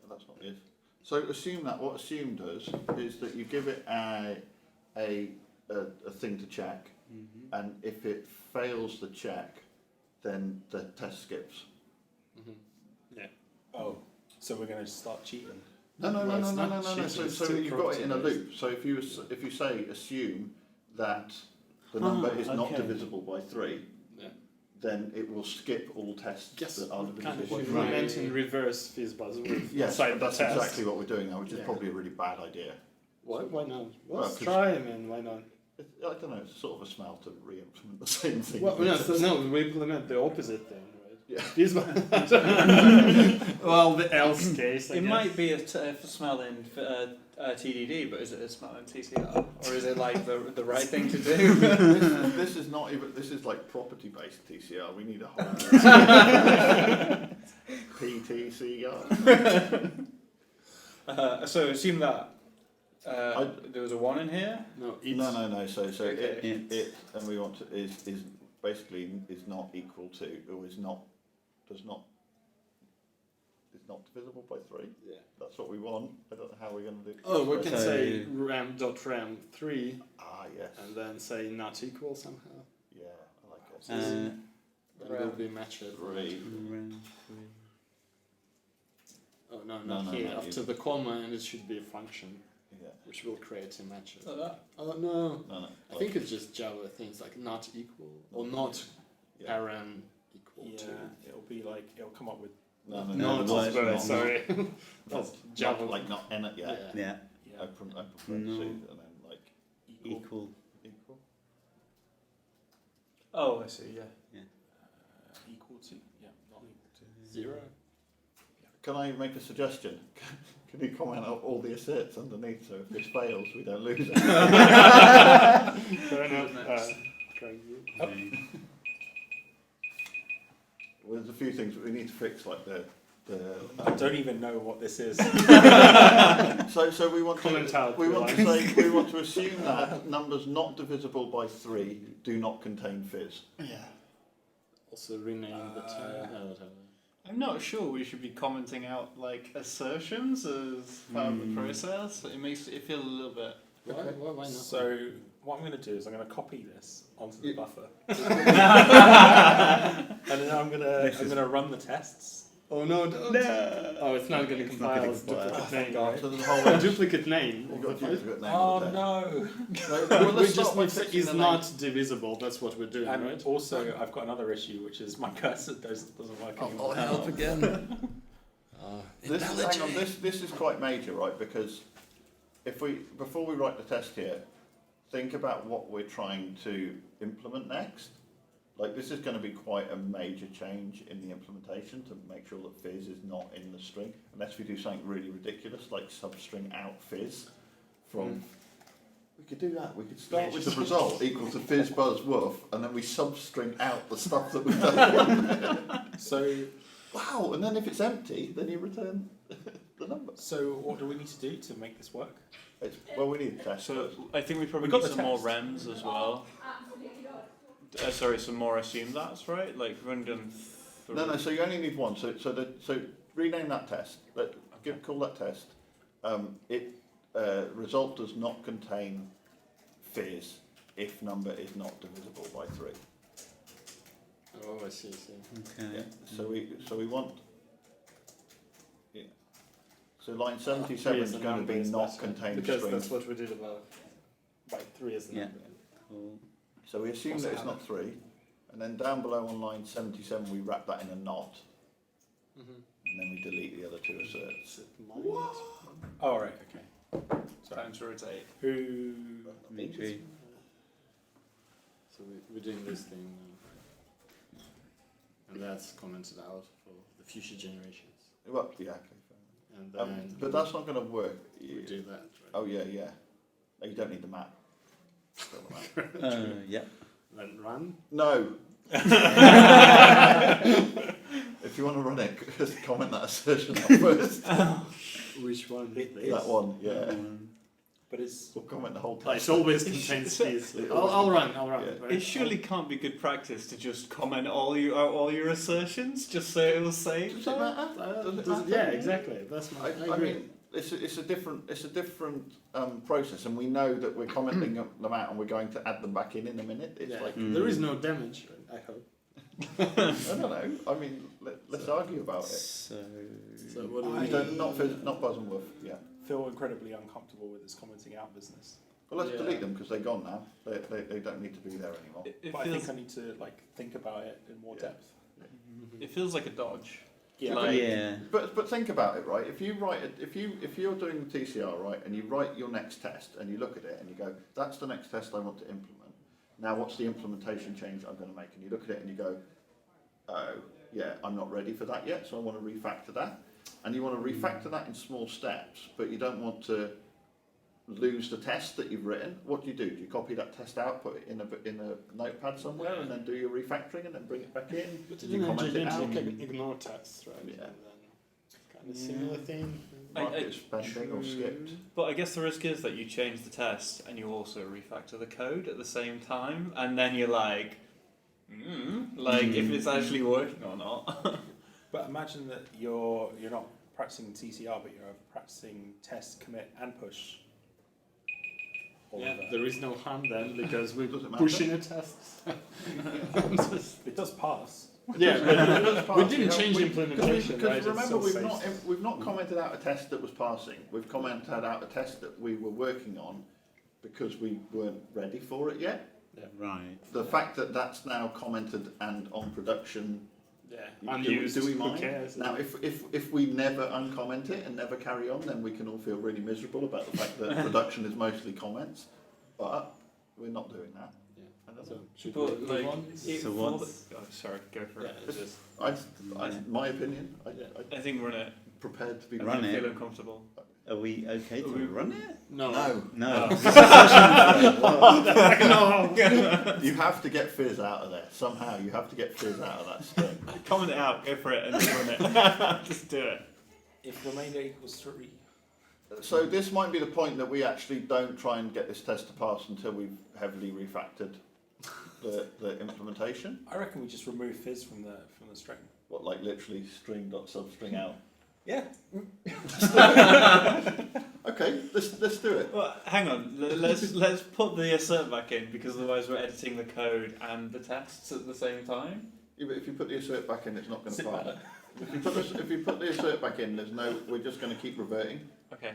Speaker 2: Oh, that's not it. So, assume that what assume does is that you give it a thing to check, and if it fails the check, then the test skips.
Speaker 5: Oh, so we're going to start cheating.
Speaker 2: No.
Speaker 4: Well, it's not
Speaker 2: So,
Speaker 4: cheating, it's
Speaker 2: so
Speaker 4: still
Speaker 2: you've got it in a
Speaker 4: property
Speaker 2: loop. So if you say assume that the number is not
Speaker 1: okay.
Speaker 2: divisible by 3,
Speaker 4: Yeah.
Speaker 2: then it will skip all tests
Speaker 4: Yes,
Speaker 2: that are
Speaker 4: kind of
Speaker 2: divisible by 3.
Speaker 4: implement in reverse FizzBuzzWoof
Speaker 2: Yes,
Speaker 4: inside the
Speaker 2: that's
Speaker 4: test.
Speaker 2: exactly what we're doing now, which is
Speaker 4: Yeah.
Speaker 2: probably a really bad idea.
Speaker 4: Why not? Well,
Speaker 2: Well,
Speaker 4: let's
Speaker 2: 'cause-
Speaker 4: try, man. Why not?
Speaker 2: I don't know, it's sort of a smell to re-implement the same thing.
Speaker 4: Well, no, we implement the opposite thing, right?
Speaker 2: Yeah.
Speaker 4: Well, the else case. I
Speaker 3: It
Speaker 4: guess.
Speaker 3: might be a smell in TDD, but is it a smell in TCR, or is it like the right thing to do?
Speaker 2: This is not even. This is like property-based TCR. We need a whole PTCR.
Speaker 3: So assume that there was a 1 in here.
Speaker 4: No, it's
Speaker 2: No. So
Speaker 3: Okay.
Speaker 2: it and we want to is basically is not equal to or is not divisible by 3.
Speaker 4: Yeah.
Speaker 2: That's what we want. I don't know how we're going to do.
Speaker 4: Oh, we can
Speaker 1: So-
Speaker 4: say ram.ram3
Speaker 2: Yes.
Speaker 4: and then say not equal somehow.
Speaker 2: Yeah, I like it.
Speaker 4: Then will be matched.
Speaker 2: 3.
Speaker 4: Oh no,
Speaker 2: No,
Speaker 4: not
Speaker 2: no,
Speaker 4: here.
Speaker 2: no,
Speaker 4: After
Speaker 2: you-
Speaker 4: the comma, and it should be a function
Speaker 2: Yeah.
Speaker 4: which will create a match.
Speaker 3: Like that.
Speaker 4: Oh no.
Speaker 2: No.
Speaker 4: I think it's just Java things like not equal or not
Speaker 2: Yeah.
Speaker 4: parent equal
Speaker 5: Yeah,
Speaker 4: to.
Speaker 5: it'll be like, it'll come up with,
Speaker 2: No.
Speaker 4: No,
Speaker 2: the word
Speaker 4: it's
Speaker 2: not-
Speaker 4: sorry.
Speaker 2: not-
Speaker 4: That's
Speaker 2: not
Speaker 4: Java.
Speaker 2: like not in it yet.
Speaker 4: Yeah.
Speaker 1: Yeah.
Speaker 5: yeah,
Speaker 2: Open
Speaker 1: No.
Speaker 2: parentheses and then like
Speaker 5: equal,
Speaker 2: equal.
Speaker 3: Oh, I see. Yeah.
Speaker 5: equal to, yeah, not equal to.
Speaker 4: 0.
Speaker 2: Can I make a suggestion? Can you comment on all the asserts underneath so if this fails we don't lose it?
Speaker 4: Fair enough.
Speaker 2: Well, there's a few things that we need to fix like the
Speaker 5: I don't even know what this is.
Speaker 2: so we want
Speaker 4: Comment
Speaker 2: to
Speaker 4: out,
Speaker 2: we want to
Speaker 4: realize.
Speaker 2: say we want to assume that numbers not divisible by 3 do not contain fizz.
Speaker 4: Yeah. Also rename the term. Whatever.
Speaker 3: I'm not sure we should be commenting out like assertions as part of the process. It makes it feel a little bit.
Speaker 4: Why not?
Speaker 5: So what I'm going to do is I'm going to copy this onto the buffer, and then I'm going to run the tests.
Speaker 4: Oh no! Don't. Oh, it's not going to
Speaker 1: It's not
Speaker 4: compile.
Speaker 1: gonna
Speaker 4: It's
Speaker 1: compile.
Speaker 4: duplicate name.
Speaker 2: So
Speaker 4: Right?
Speaker 2: there's a whole
Speaker 4: A duplicate name.
Speaker 2: You've got a duplicate name
Speaker 5: Oh
Speaker 2: of the
Speaker 5: no!
Speaker 2: test.
Speaker 4: We
Speaker 2: Well, let's
Speaker 4: just
Speaker 2: start by
Speaker 4: need to say
Speaker 2: fixing
Speaker 4: is
Speaker 2: the
Speaker 4: not divisible. That's what we're doing,
Speaker 5: And
Speaker 4: right?
Speaker 5: also, I've got another issue, which is my cursor doesn't work anymore.
Speaker 4: again.
Speaker 2: Hang on, this is quite major, right? Because before we write the test here, think about what we're trying to implement next. Like this is going to be quite a major change in the implementation to make sure that fizz is not in the string, unless we do something really ridiculous like substring out fizz from. We could do that. We could start with the result equal to FizzBuzzWoof, and then we substring out the stuff that we've done.
Speaker 5: So
Speaker 2: Wow! And then if it's empty, then you return the number.
Speaker 5: So what do we need to do to make this work?
Speaker 2: Well, we need a test.
Speaker 3: So
Speaker 2: first.
Speaker 3: I think we probably
Speaker 5: We've got
Speaker 3: need
Speaker 5: the
Speaker 3: some more
Speaker 5: test.
Speaker 3: rems as well. Sorry, some more assume that's right. Like run done.
Speaker 2: No. So you only need one. So rename that test. Call that test. Result does not contain fizz if number is not divisible by 3.
Speaker 4: Oh, I see.
Speaker 1: Okay.
Speaker 2: Yeah. So we want. Yeah. So line 77 is going to be not contain
Speaker 4: because
Speaker 2: string.
Speaker 4: that's what we did about by 3 as a
Speaker 1: Yeah.
Speaker 4: number.
Speaker 1: Cool.
Speaker 2: So we assume that it's not 3, and then down below on line 77 we wrap that in a not,
Speaker 4: Mm-hmm.
Speaker 2: and then we delete the other 2 asserts.
Speaker 5: Oh, right, okay.
Speaker 3: Times rotate.
Speaker 5: Who?
Speaker 1: Dimitri.
Speaker 4: So we're doing this thing now. And that's commented out for the future generations.
Speaker 2: Well, yeah, okay.
Speaker 4: And
Speaker 2: Fair.
Speaker 4: then
Speaker 2: But that's not going to work.
Speaker 4: we do that. Right?
Speaker 2: Oh yeah, yeah. No, you don't need the map. Fill the map.
Speaker 1: Yeah.
Speaker 4: Then run.
Speaker 2: No. If you want to run it, just comment that assertion up first.
Speaker 4: Which one?
Speaker 2: That one, yeah.
Speaker 5: But it's
Speaker 2: We'll comment the whole
Speaker 4: It
Speaker 2: text.
Speaker 4: always contains these. I'll run.
Speaker 2: Yeah.
Speaker 4: Right?
Speaker 3: It surely can't be good practice to just comment all your assertions just so it will save.
Speaker 2: Does it matter? Does it matter?
Speaker 4: Yeah, exactly. That's my. I
Speaker 2: I
Speaker 4: agree.
Speaker 2: mean, it's a different process, and we know that we're commenting them out, and we're going to add them back in a minute. It's
Speaker 4: yeah.
Speaker 2: like
Speaker 4: There is no damage. I hope.
Speaker 2: I don't know. I mean, let's argue about it.
Speaker 1: So
Speaker 4: what do
Speaker 5: I-
Speaker 4: we
Speaker 2: You don't not Buzz and Woof. Yeah.
Speaker 5: feel incredibly uncomfortable with this commenting out business.
Speaker 2: Well, let's
Speaker 4: Yeah.
Speaker 2: delete them because they're gone now. They don't need to be there anymore.
Speaker 3: It
Speaker 5: But I
Speaker 3: feels
Speaker 5: think I need to think about it in more
Speaker 2: Yeah.
Speaker 5: depth.
Speaker 3: it feels like a dodge.
Speaker 5: Yeah,
Speaker 3: Like-
Speaker 1: yeah.
Speaker 2: But think about it, right? If you're doing the TCR, right, and you write your next test and you look at it and you go, that's the next test I want to implement. Now, what's the implementation change I'm going to make? And you look at it and you go, oh, yeah, I'm not ready for that yet, so I want to refactor that. And you want to refactor that in small steps, but you don't want to lose the test that you've written. What do? You copy that test out, put it in a notepad somewhere, and then do your refactoring, and then bring it back in.
Speaker 4: But
Speaker 2: You comment it out.
Speaker 4: ignore tests, right?
Speaker 2: Yeah.
Speaker 4: And then kind of similar thing.
Speaker 2: Mark it as pending or skipped.
Speaker 3: But I guess the risk is that you change the test and you also refactor the code at the same time, and then you're like, if it's actually working or not.
Speaker 5: But imagine that you're not practicing TCR, but you're practicing test, commit, and push. All
Speaker 4: Yeah,
Speaker 5: of that.
Speaker 4: there is no harm then because we're
Speaker 2: Does it matter?
Speaker 4: pushing a test.
Speaker 5: It does pass.
Speaker 4: Yeah, but we didn't
Speaker 2: Yeah,
Speaker 4: change implementation,
Speaker 2: because
Speaker 4: right? It
Speaker 2: remember,
Speaker 4: still
Speaker 2: we've not commented out a test that was passing. We've commented out a test that we were working on because we weren't ready for it yet.
Speaker 1: Right.
Speaker 2: The fact that that's now commented and on production,
Speaker 4: Yeah,
Speaker 2: do
Speaker 4: unused.
Speaker 2: we
Speaker 4: Who
Speaker 2: mind?
Speaker 4: cares?
Speaker 2: Now, if we never uncomment it and never carry on, then we can all feel really miserable about the fact that production is mostly comments. But we're not doing that.
Speaker 4: Yeah.
Speaker 2: I don't
Speaker 4: So
Speaker 2: know.
Speaker 4: should
Speaker 3: But
Speaker 4: we
Speaker 3: like,
Speaker 4: move on?
Speaker 1: So what's-
Speaker 3: sorry, go for
Speaker 4: Yeah,
Speaker 3: it.
Speaker 4: it's just
Speaker 2: My opinion.
Speaker 3: I think run it.
Speaker 2: Prepared to be
Speaker 1: Run
Speaker 3: I
Speaker 1: it.
Speaker 3: feel uncomfortable.
Speaker 1: Are we okay to
Speaker 3: Are we-
Speaker 1: run it?
Speaker 4: no.
Speaker 2: No.
Speaker 1: No.
Speaker 2: You have to get fizz out of there somehow. You have to get fizz out of that string.
Speaker 3: Comment it out, go for it, and just run it. Just do it.
Speaker 5: If remainder equals 3.
Speaker 2: So this might be the point that we actually don't try and get this test to pass until we've heavily refactored the implementation.
Speaker 5: I reckon we just remove fizz from the string.
Speaker 2: What, like literally string.substring out?
Speaker 5: Yeah.
Speaker 2: Okay, let's do it.
Speaker 3: Well, hang on. Let's put the assert back in because otherwise we're editing the code and the tests at the same time.
Speaker 2: Yeah, but if you put the assert back in, it's not going to
Speaker 5: Does it
Speaker 2: pass.
Speaker 5: matter?
Speaker 2: If you put the assert back in, we're just going to keep reverting.
Speaker 3: Okay.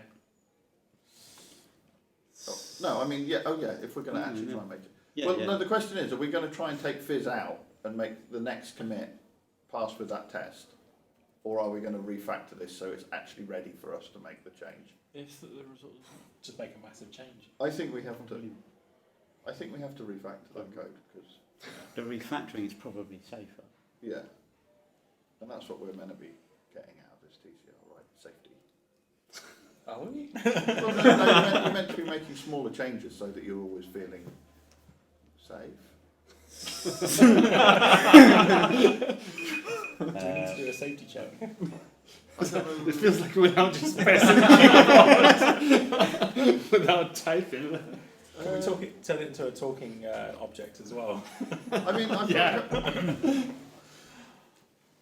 Speaker 2: Oh, no, I mean, if we're going to actually try and make it.
Speaker 1: Yeah,
Speaker 2: Well,
Speaker 1: yeah.
Speaker 2: no, the question is, are we going to try and take fizz out and make the next commit pass with that test? Or are we going to refactor this so it's actually ready for us to make the change?
Speaker 3: If the result is
Speaker 5: Just make a massive change.
Speaker 2: I think we have to refactor that code because,
Speaker 1: The refactoring is probably safer.
Speaker 2: yeah. And that's what we're meant to be getting out of this TCR, right? Safety.
Speaker 3: are we?
Speaker 2: Well, no, we're meant to be making smaller changes so that you're always feeling safe.
Speaker 5: Do we need to do a safety check?
Speaker 4: It feels like we're now just pressing keyboards without typing.
Speaker 5: Can we turn it into a talking object as well?
Speaker 2: I mean,
Speaker 4: Yeah.
Speaker 2: I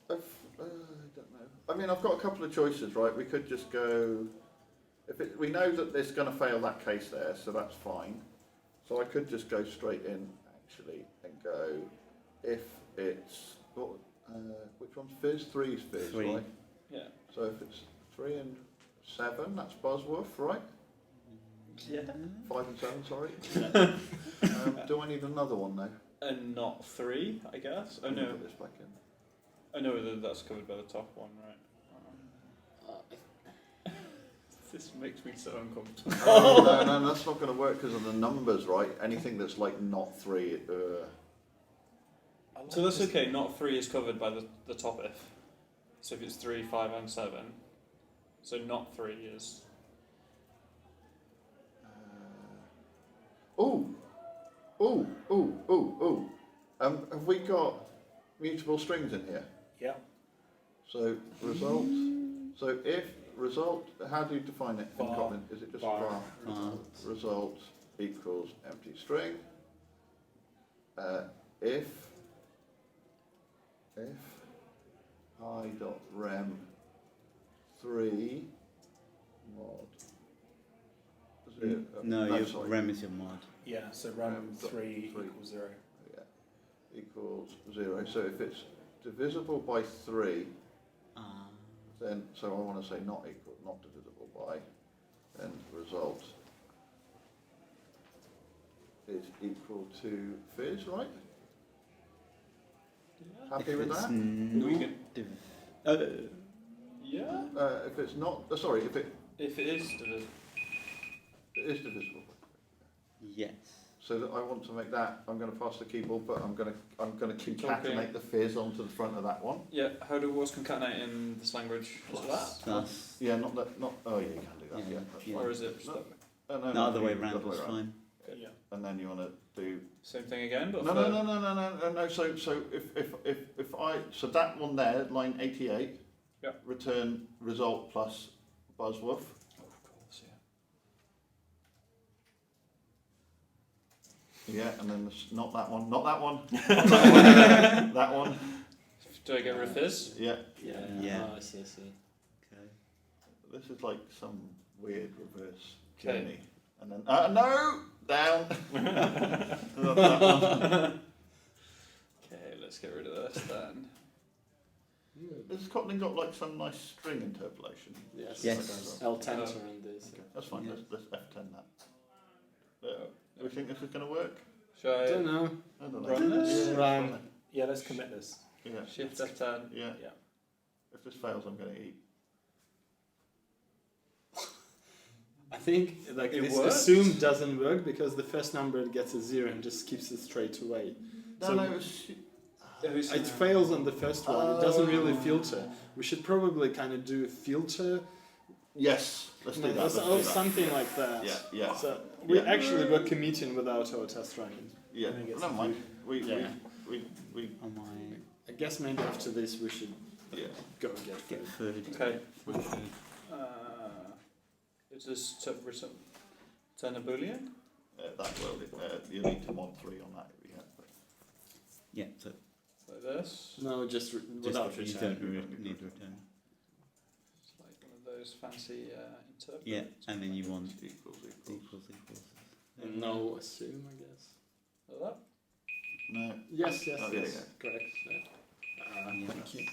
Speaker 2: don't know. I mean, I've got a couple of choices, right? We could just go. We know that it's going to fail that case there, so that's fine. So I could just go straight in actually and go if it's which one's Fizz? 3's Fizz,
Speaker 1: 3.
Speaker 2: right?
Speaker 3: Yeah.
Speaker 2: So if it's 3 and 7, that's BuzzWoof, right?
Speaker 3: Yeah.
Speaker 2: 5 and 7, sorry. Do I need another one though?
Speaker 3: And not 3, I guess. Oh
Speaker 2: Let me
Speaker 3: no.
Speaker 2: put this back in.
Speaker 3: I know that that's covered by the top one, right? This makes me so uncomfortable.
Speaker 2: Oh, no, that's not going to work because of the numbers, right? Anything that's like not 3.
Speaker 3: So that's okay. Not 3 is covered by the top if. So if it's 3, 5, and 7, so not 3 is.
Speaker 2: Have we got mutable strings in here?
Speaker 5: Yeah.
Speaker 2: So result. So if result, how do you define it in
Speaker 5: Var.
Speaker 2: Kotlin? Is it just
Speaker 5: Var.
Speaker 2: var? Result equals empty string. If i.rem 3 mod.
Speaker 1: No, your
Speaker 2: sorry.
Speaker 1: rem is your mod.
Speaker 5: Yeah, so rem
Speaker 2: Rem
Speaker 5: 3
Speaker 2: 3.
Speaker 5: equals 0.
Speaker 2: Yeah, equals 0. So if it's divisible by 3, then so I want to say not equal, not divisible by, then result is equal to Fizz, right? Happy with that?
Speaker 3: Yeah.
Speaker 2: If it's not, sorry, if it
Speaker 3: If it is divisible.
Speaker 2: is divisible.
Speaker 1: Yes.
Speaker 2: So that I want to make that, I'm going to pass the keyboard, but I'm going to
Speaker 3: Keep
Speaker 2: concatenate
Speaker 3: talking.
Speaker 2: the Fizz onto the front of that one.
Speaker 3: Yeah. How do words concatenate in this language? Is it that?
Speaker 1: Plus.
Speaker 2: Yeah, not that, not. Oh yeah, you can do that.
Speaker 1: Yeah,
Speaker 2: Yeah, that's
Speaker 1: yeah.
Speaker 2: fine.
Speaker 3: Or is it?
Speaker 2: No,
Speaker 1: The other way
Speaker 2: the
Speaker 1: around
Speaker 2: other way
Speaker 1: was fine.
Speaker 5: Yeah.
Speaker 2: And then you want to do.
Speaker 3: Same thing again, but
Speaker 2: No. So if I that one there, line 88.
Speaker 3: Yeah.
Speaker 2: Return result plus BuzzWoof.
Speaker 3: Oh, of course, yeah.
Speaker 2: Yeah, and then not that one, not that one, that one.
Speaker 3: Do I get rid of fizz?
Speaker 2: Yeah.
Speaker 1: Yeah.
Speaker 4: Oh, I see.
Speaker 1: Okay.
Speaker 2: This is like some weird reverse
Speaker 3: Okay.
Speaker 2: journey. And then no down. Not that one.
Speaker 3: Okay, let's get rid of this then.
Speaker 2: Has Kotlin got like some nice string interpolation?
Speaker 4: Yes.
Speaker 1: Yes.
Speaker 4: L-tensor in this.
Speaker 2: Okay, that's fine.
Speaker 1: Yeah.
Speaker 2: Let's F10 that. Do we think this is going to work?
Speaker 3: Shall
Speaker 4: I don't know.
Speaker 2: I don't know.
Speaker 3: Run this?
Speaker 2: Yeah,
Speaker 4: Run.
Speaker 5: Yeah, let's commit this.
Speaker 2: Yeah.
Speaker 3: Shift F10?
Speaker 2: Yeah.
Speaker 5: Yeah.
Speaker 2: If this fails, I'm going to eat.
Speaker 4: I think like
Speaker 3: It
Speaker 4: this
Speaker 3: works?
Speaker 4: assume doesn't work because the first number gets a 0 and just keeps it straight away. So it fails on the first one. It doesn't really filter. We should probably kind of do a filter.
Speaker 2: Yes, let's do that. Let's do
Speaker 4: Or
Speaker 2: that.
Speaker 4: something like that.
Speaker 2: Yeah.
Speaker 4: So we
Speaker 2: Yeah.
Speaker 4: actually were committing without our test running.
Speaker 2: Yeah.
Speaker 5: I think it's
Speaker 2: Never mind. We
Speaker 1: Am
Speaker 4: I guess maybe after this we should
Speaker 2: yeah.
Speaker 4: go and get
Speaker 1: get
Speaker 4: food.
Speaker 1: food?
Speaker 3: Okay.
Speaker 1: Food.
Speaker 3: Is this to return a boolean?
Speaker 2: That will. You need to mod 3 on that. Yeah.
Speaker 1: Yeah. So
Speaker 3: Like this?
Speaker 4: No, just without
Speaker 1: you
Speaker 4: return.
Speaker 1: don't need to return.
Speaker 3: It's like one of those fancy interpreters.
Speaker 1: Yeah, and then you want
Speaker 2: Equals.
Speaker 1: equals.
Speaker 4: No, assume I guess.
Speaker 3: Like that?
Speaker 2: No.
Speaker 4: Yes,
Speaker 2: Oh, yeah,
Speaker 4: correct.
Speaker 1: Yeah.
Speaker 4: Thank you.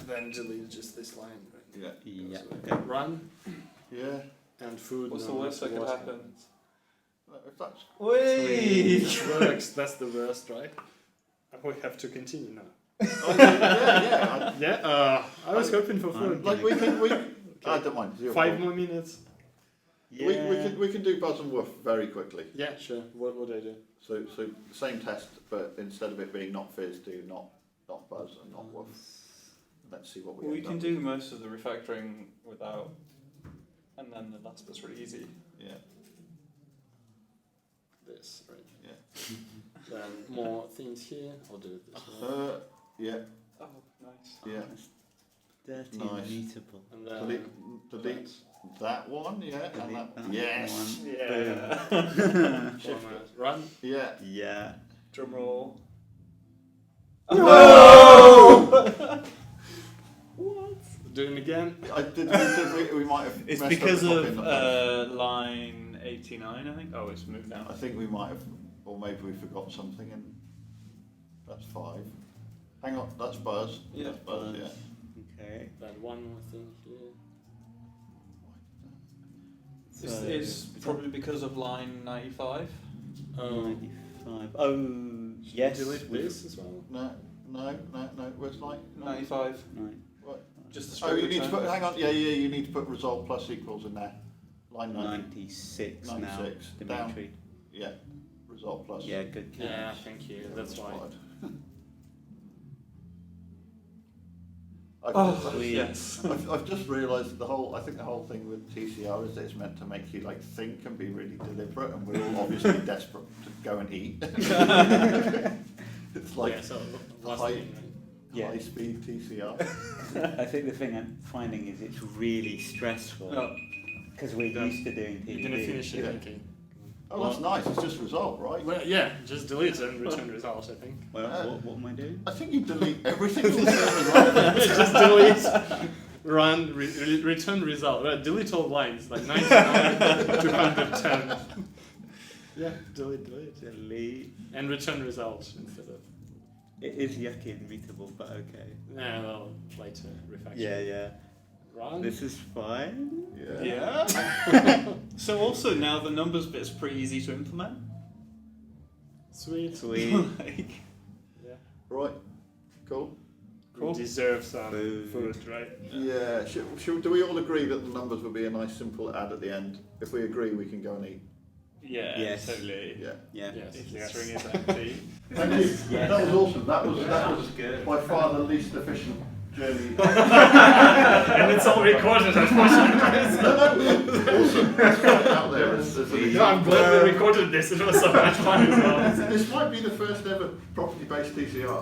Speaker 4: Then delete just this line. Right?
Speaker 2: Yeah.
Speaker 1: Yeah.
Speaker 4: So run
Speaker 2: Yeah.
Speaker 4: and food.
Speaker 3: What's
Speaker 4: no
Speaker 3: the worst
Speaker 4: matter
Speaker 3: that could
Speaker 4: what
Speaker 3: happen?
Speaker 4: happens.
Speaker 2: If that's
Speaker 4: It works. That's the worst, right? And we have to continue now.
Speaker 2: yeah.
Speaker 4: Yeah. I was hoping for food.
Speaker 2: Like we I don't mind. 0.
Speaker 4: 5 more minutes.
Speaker 1: Yeah.
Speaker 2: We can do Buzz and Woof very quickly.
Speaker 4: Yeah, sure. What would I do?
Speaker 2: So same test, but instead of it being not Fizz, do not Buzz and not Woof. Let's see what we.
Speaker 3: We
Speaker 2: end
Speaker 3: can
Speaker 2: up
Speaker 3: do most of the refactoring without, and then the last bit's really easy.
Speaker 2: with. Yeah.
Speaker 4: This, right?
Speaker 2: Yeah.
Speaker 4: Then more things here. I'll do it this way.
Speaker 2: Yeah.
Speaker 3: Oh, nice.
Speaker 2: Yeah.
Speaker 1: Dirty
Speaker 2: Nice.
Speaker 1: mutable.
Speaker 4: And then
Speaker 2: Delete that one. Yeah. And
Speaker 1: Delete
Speaker 2: that.
Speaker 1: that
Speaker 2: Yes.
Speaker 1: one.
Speaker 3: Yeah.
Speaker 4: format. Run.
Speaker 2: Yeah.
Speaker 1: Yeah.
Speaker 3: Drum roll.
Speaker 4: Do it again.
Speaker 2: I did. We might have.
Speaker 3: It's
Speaker 2: messed
Speaker 3: because
Speaker 2: up the
Speaker 3: of
Speaker 2: copy, not
Speaker 3: line 89, I think. Oh, it's moved now.
Speaker 2: I think we might have, or maybe we forgot something, and that's 5. Hang on, that's Buzz.
Speaker 1: Yeah,
Speaker 2: That's Buzz,
Speaker 1: Buzz.
Speaker 2: yeah.
Speaker 1: Okay.
Speaker 4: Then one more thing here.
Speaker 3: It's probably because of line 95.
Speaker 1: 95. Oh, yes.
Speaker 4: Delete this as well.
Speaker 2: No. Where's like
Speaker 3: 95.
Speaker 1: Right.
Speaker 2: What?
Speaker 3: Just the
Speaker 2: Oh,
Speaker 3: straight
Speaker 2: you need to
Speaker 3: return.
Speaker 2: put. Hang on. Yeah. You need to put result plus equals in there. Line 90.
Speaker 1: 96 now,
Speaker 2: 96, down.
Speaker 1: Dimitri.
Speaker 2: Yeah. Result plus.
Speaker 1: Yeah, good catch.
Speaker 4: Yeah, thank you. That's why.
Speaker 3: Yes.
Speaker 2: I've just realised I think the whole thing with TCR is that it's meant to make you like think and be really deliberate, and we're all obviously desperate to go and eat. It's like
Speaker 4: yeah, so last
Speaker 2: high,
Speaker 4: thing, right?
Speaker 1: Yeah.
Speaker 2: high speed TCR.
Speaker 1: I think the thing I'm finding is it's really stressful
Speaker 3: Oh,
Speaker 1: because we're
Speaker 4: Yeah.
Speaker 1: used to doing
Speaker 4: You're gonna
Speaker 1: TDD.
Speaker 4: finish it,
Speaker 2: Yeah.
Speaker 4: okay.
Speaker 2: Oh, that's nice. It's just result, right?
Speaker 4: Well, yeah, just delete and return results, I think.
Speaker 1: Well, what am I doing?
Speaker 2: I think you delete everything. From the result.
Speaker 4: Just delete, run, return result. Right, delete all lines, like 99, 210. Yeah, delete.
Speaker 1: Delete.
Speaker 4: And return result instead of.
Speaker 1: It is yucky and mutable, but okay.
Speaker 4: Nah, well, later, refactor.
Speaker 1: Yeah.
Speaker 4: Run.
Speaker 1: This is fine.
Speaker 2: Yeah.
Speaker 3: yeah. So also now the numbers bit's pretty easy to implement.
Speaker 4: Sweet.
Speaker 1: Sweet.
Speaker 3: Like,
Speaker 4: Yeah.
Speaker 2: Right. Cool.
Speaker 4: We deserve some
Speaker 1: Food.
Speaker 4: food, right?
Speaker 2: Yeah. Do we all agree that the numbers would be a nice simple add at the end? If we agree, we can go and eat.
Speaker 3: yeah,
Speaker 1: Yes.
Speaker 3: totally.
Speaker 2: Yeah.
Speaker 1: Yeah.
Speaker 4: Yes.
Speaker 3: If the
Speaker 4: Yes.
Speaker 3: string is empty.
Speaker 2: Thank you.
Speaker 1: Yes.
Speaker 2: That was awesome. That was
Speaker 3: good.
Speaker 2: by far the least efficient journey.
Speaker 4: And it's all recorded, unfortunately.
Speaker 2: No, awesome. Let's put it out there. As a
Speaker 4: No, I'm glad we recorded this. It was so much fun as well.
Speaker 2: This might be the first ever property-based TCR.